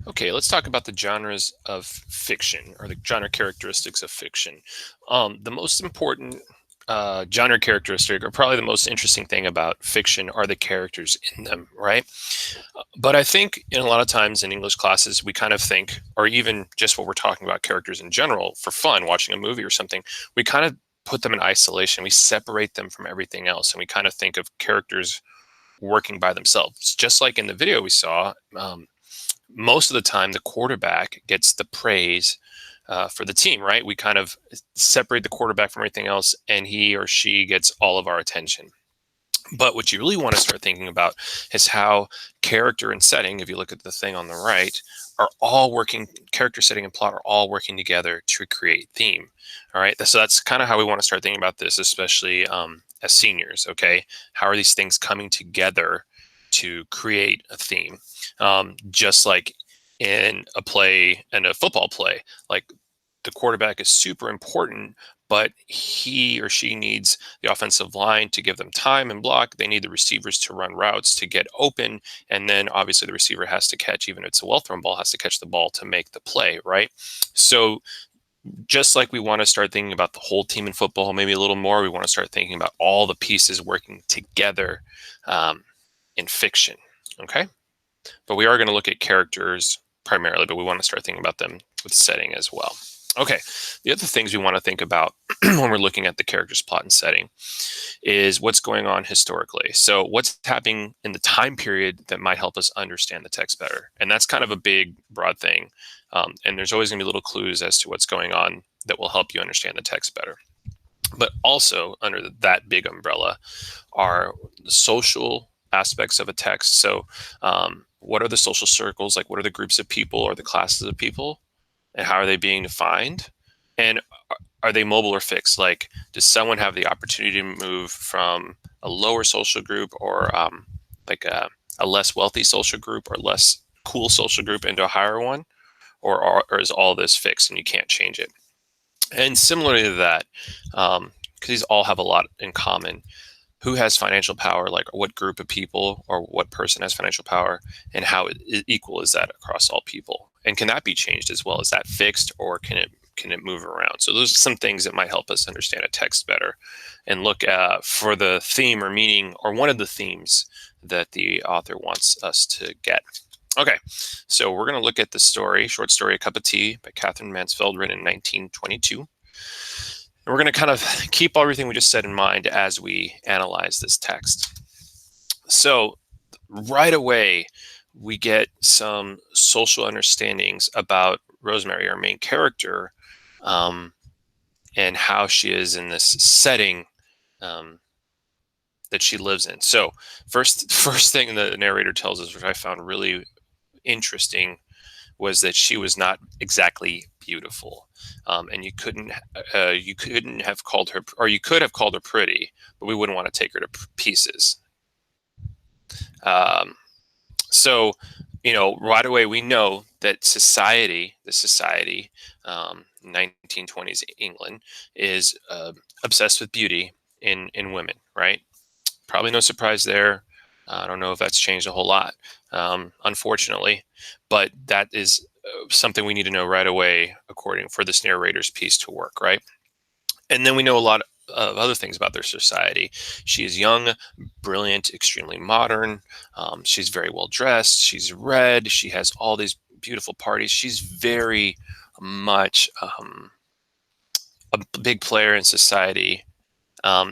Okay, let's talk about the genres of fiction or the genre characteristics of fiction. The most important genre characteristic, or probably the most interesting thing about fiction, are the characters in them, right? But I think in a lot of times in English classes, we kind of think, or even just what we're talking about characters in general for fun, watching a movie or something, we kind of put them in isolation. We separate them from everything else, and we kind of think of characters working by themselves. Just like in the video we saw, most of the time the quarterback gets the praise for the team, right? We kind of separate the quarterback from everything else, and he or she gets all of our attention. But what you really want to start thinking about is how character and setting, if you look at the thing on the right, are all working, character setting and plot are all working together to create theme. All right. So that's kind of how we want to start thinking about this, especially as seniors. Okay. How are these things coming together to create a theme? Just like in a play and a football play, like the quarterback is super important, but he or she needs the offensive line to give them time and block. They need the receivers to run routes to get open. And then obviously the receiver has to catch, even if it's a well thrown ball, has to catch the ball to make the play, right? So just like we want to start thinking about the whole team in football, maybe a little more, we want to start thinking about all the pieces working together um, in fiction. Okay. But we are going to look at characters primarily, but we want to start thinking about them with setting as well. Okay, the other things we want to think about when we're looking at the character's plot and setting is what's going on historically. So, what's happening in the time period that might help us understand the text better? And that's kind of a big, broad thing. And there's always going to be little clues as to what's going on that will help you understand the text better. But also, under that big umbrella, are the social aspects of a text. So, what are the social circles? Like, what are the groups of people or the classes of people? And how are they being defined? And are they mobile or fixed? Like, does someone have the opportunity to move from a lower social group or like a less wealthy social group or less cool social group into a higher one? Or is all this fixed and you can't change it? And similarly to that, because these all have a lot in common, who has financial power, like what group of people or what person has financial power, and how equal is that across all people, and can that be changed as well? Is that fixed, or can it move around? So those are some things that might help us understand a text better and look for the theme or meaning, or one of the themes that the author wants us to get. Okay, so we're going to look at the story, short story, A Cup of Tea by Katherine Mansfield, written in 1922. And we're going to kind of keep everything we just said in mind as we analyze this text. So, right away, we get some social understandings about Rosemary, our main character, um, and how she is in this setting um, that she lives in. So, first thing the narrator tells us, which I found really interesting, was that she was not exactly beautiful, and you couldn't have called her, or you could have called her pretty, but we wouldn't want to take her to pieces. Um, so, right away we know that the society, 1920s England, is obsessed with beauty in women, right? Probably no surprise there. I don't know if that's changed a whole lot, unfortunately, but that is something we need to know right away, according for this narrator's piece to work, right? And then we know a lot of other things about their society. She is young, brilliant, extremely modern. She's very well dressed. She's read. She has all these beautiful parties. She's very much a big player in society.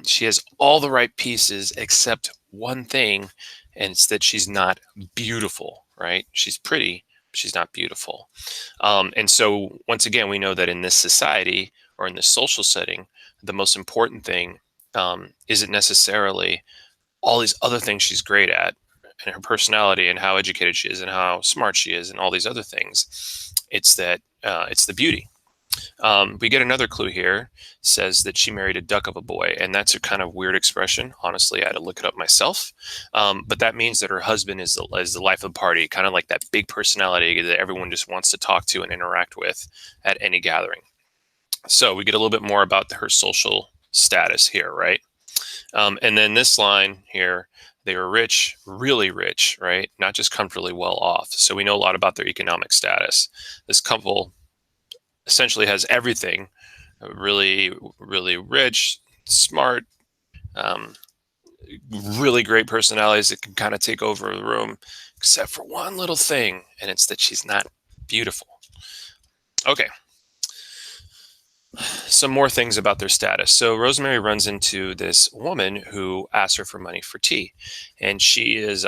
She has all the right pieces except one thing, and it's that she's not beautiful, right? She's pretty, but she's not beautiful. And so, once again, we know that in this society or in this social setting, the most important thing isn't necessarily all these other things she's great at, and her personality, and how educated she is, and how smart she is, and all these other things. It's that it's the beauty. We get another clue here, says that she married a duck of a boy, and that's a kind of weird expression. Honestly, I had to look it up myself. But that means that her husband is the life of the party, kind of like that big personality that everyone just wants to talk to and interact with at any gathering. So we get a little bit more about her social status here, right? And then this line here, They were rich, really rich, right? Not just comfortably well off. So we know a lot about their economic status. This couple essentially has everything, really, really rich, smart, um, really great personalities that can kind of take over the room, except for one little thing, and it's that she's not beautiful. Okay, some more things about their status. So Rosemary runs into this woman who asks her for money for tea, and she has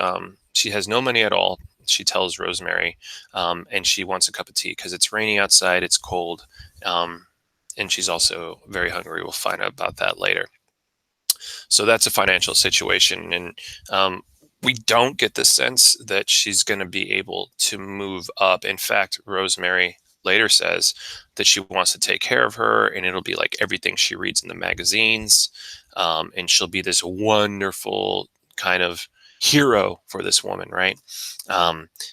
no money at all. She tells Rosemary, and she wants a cup of tea because it's raining outside, it's cold, um, and she's also very hungry. We'll find out about that later. So that's a financial situation, and we don't get the sense that she's going to be able to move up. In fact, Rosemary later says that she wants to take care of her, and it'll be like everything she reads in the magazines, and she'll be this wonderful kind of hero for this woman, right?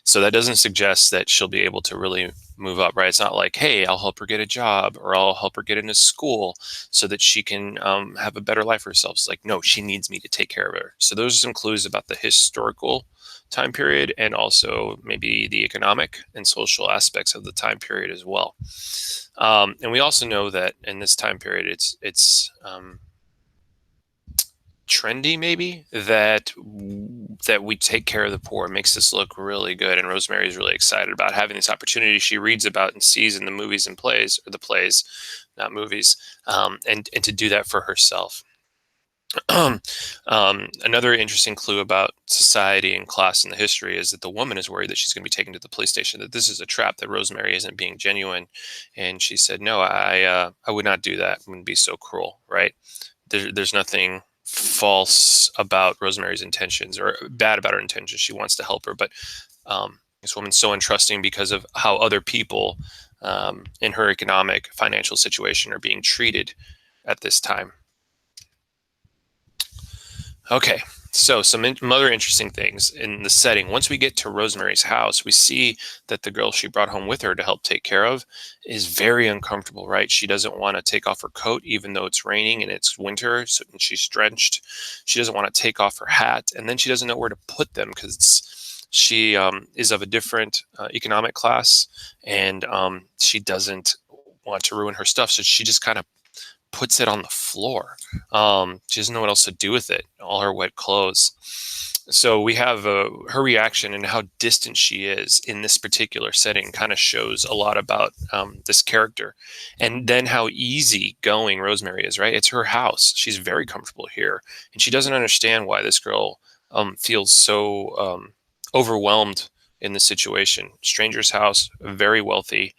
So that doesn't suggest that she'll be able to really move up, right? It's not like, hey, I'll help her get a job or I'll help her get into school so that she can have a better life for herself. It's like, no, she needs me to take care of her. So those are some clues about the historical time period and also maybe the economic and social aspects of the time period as well. And we also know that in this time period, it's trendy maybe that we take care of the poor. It makes this look really good, and Rosemary is really excited about having this opportunity she reads about and sees in the movies and plays, or the plays, not movies, and to do that for herself. Another interesting clue about society and class in the history is that the woman is worried that she's going to be taken to the police station, that this is a trap, that Rosemary isn't being genuine. And she said, no, I would not do that. It wouldn't be so cruel, right? There's nothing false about Rosemary's intentions or bad about her intentions. She wants to help her, but this woman's so untrusting because of how other people in her economic financial situation are being treated at this time. Okay, so some other interesting things in the setting. Once we get to Rosemary's house, we see that the girl she brought home with her to help take care of is very uncomfortable, right? She doesn't want to take off her coat, even though it's raining and it's winter, so, and she's drenched. She doesn't want to take off her hat, and then she doesn't know where to put them because she is of a different economic class, and she doesn't want to ruin her stuff, so she just kind of puts it on the floor. She doesn't know what else to do with it, all her wet clothes. So we have her reaction and how distant she is in this particular setting kind of shows a lot about this character. And then how easy going Rosemary is, right? It's her house. She's very comfortable here. And she doesn't understand why this girl feels so overwhelmed in this situation. Stranger's house, very wealthy,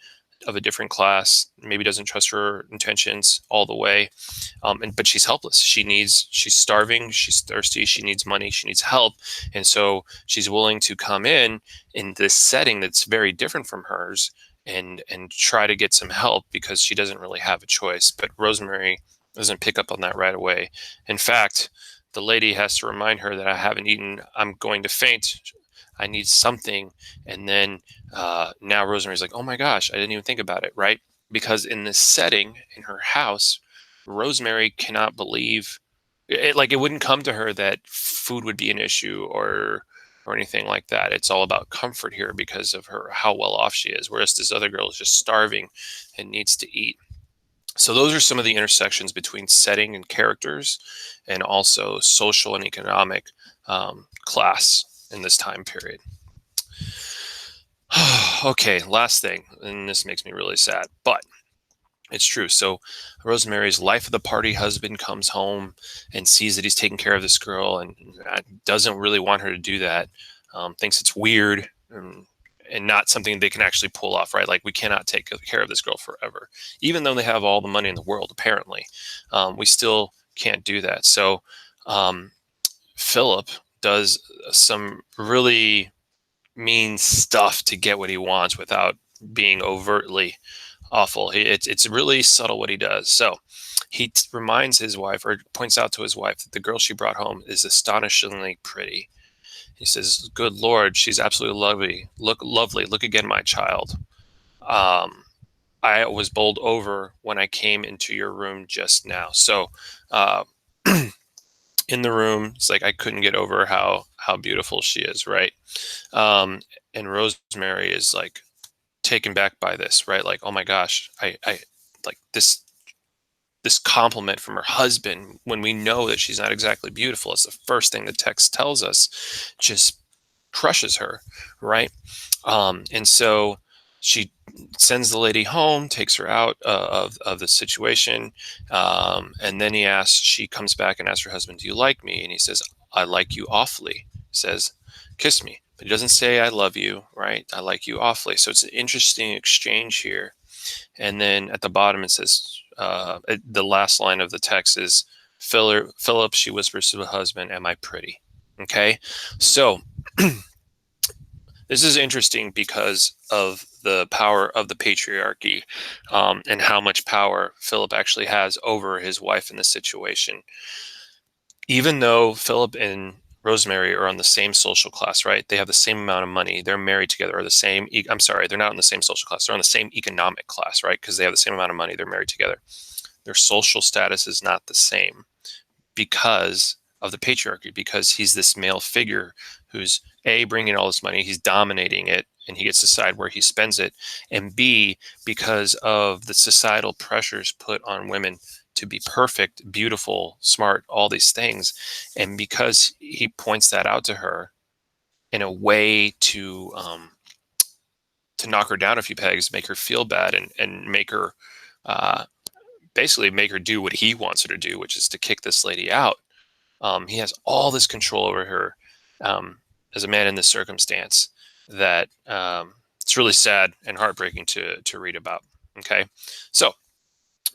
of a different class, maybe doesn't trust her intentions all the way, but she's helpless. She's starving, she's thirsty, she needs money, she needs help, and so she's willing to come in this setting that's very different from hers, and try to get some help because she doesn't really have a choice. But Rosemary doesn't pick up on that right away. In fact, the lady has to remind her that I haven't eaten, I'm going to faint, I need something. And then now Rosemary's like, oh my gosh, I didn't even think about it, right? Because in this setting, in her house, Rosemary cannot believe it, like it wouldn't come to her that food would be an issue or anything like that. It's all about comfort here because of her how well off she is, whereas this other girl is just starving and needs to eat. So those are some of the intersections between setting and characters, and also social and economic class in this time period. Okay, last thing, and this makes me really sad, but it's true. So Rosemary's life of the party husband comes home and sees that he's taking care of this girl and doesn't really want her to do that. Thinks it's weird and not something they can actually pull off, right? Like, we cannot take care of this girl forever, even though they have all the money in the world. Apparently, we still can't do that. So Philip does some really mean stuff to get what he wants without being overtly awful. It's really subtle what he does. So he reminds his wife, or points out to his wife, that the girl she brought home is astonishingly pretty. He says, "Good Lord, she's absolutely lovely. Look, lovely. Look again, my child. Um, I was bowled over when I came into your room just now." So, in the room. It's like I couldn't get over how beautiful she is, right? Um, and Rosemary is like taken back by this, right? Like, oh my gosh, I like this compliment from her husband when we know that she's not exactly beautiful. It's the first thing the text tells us, just crushes her, right? And so she sends the lady home, takes her out of the situation, and then she comes back and asks her husband, "Do you like me?" And he says, "I like you awfully." He says, "Kiss me," but he doesn't say, "I love you," right? "I like you awfully." So it's an interesting exchange here. And then at the bottom it says, the last line of the text is, Philip, she whispers to the husband, "Am I pretty?" Okay, so this is interesting because of the power of the patriarchy, and how much power Philip actually has over his wife in this situation. Even though Philip and Rosemary are on the same social class, right? They have the same amount of money. They're married together, or the same. I'm sorry, they're not in the same social class. They're on the same economic class, right? Because they have the same amount of money. They're married together. Their social status is not the same because of the patriarchy, because he's this male figure who's A, bringing all this money, he's dominating it, and he gets to decide where he spends it, and B, because of the societal pressures put on women to be perfect, beautiful, smart, all these things, and because he points that out to her in a way to knock her down a few pegs, make her feel bad, and make her uh, basically make her do what he wants her to do, which is to kick this lady out. He has all this control over her, um, as a man in this circumstance, that it's really sad and heartbreaking to read about. Okay, so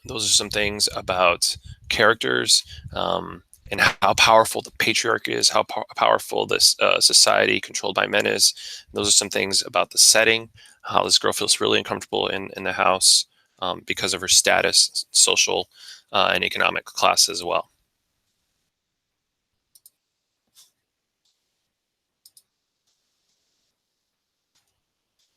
those are some things about characters, and how powerful the patriarchy is, how powerful this society controlled by men is. Those are some things about the setting, how this girl feels really uncomfortable in the house, because of her status, social and economic class as well.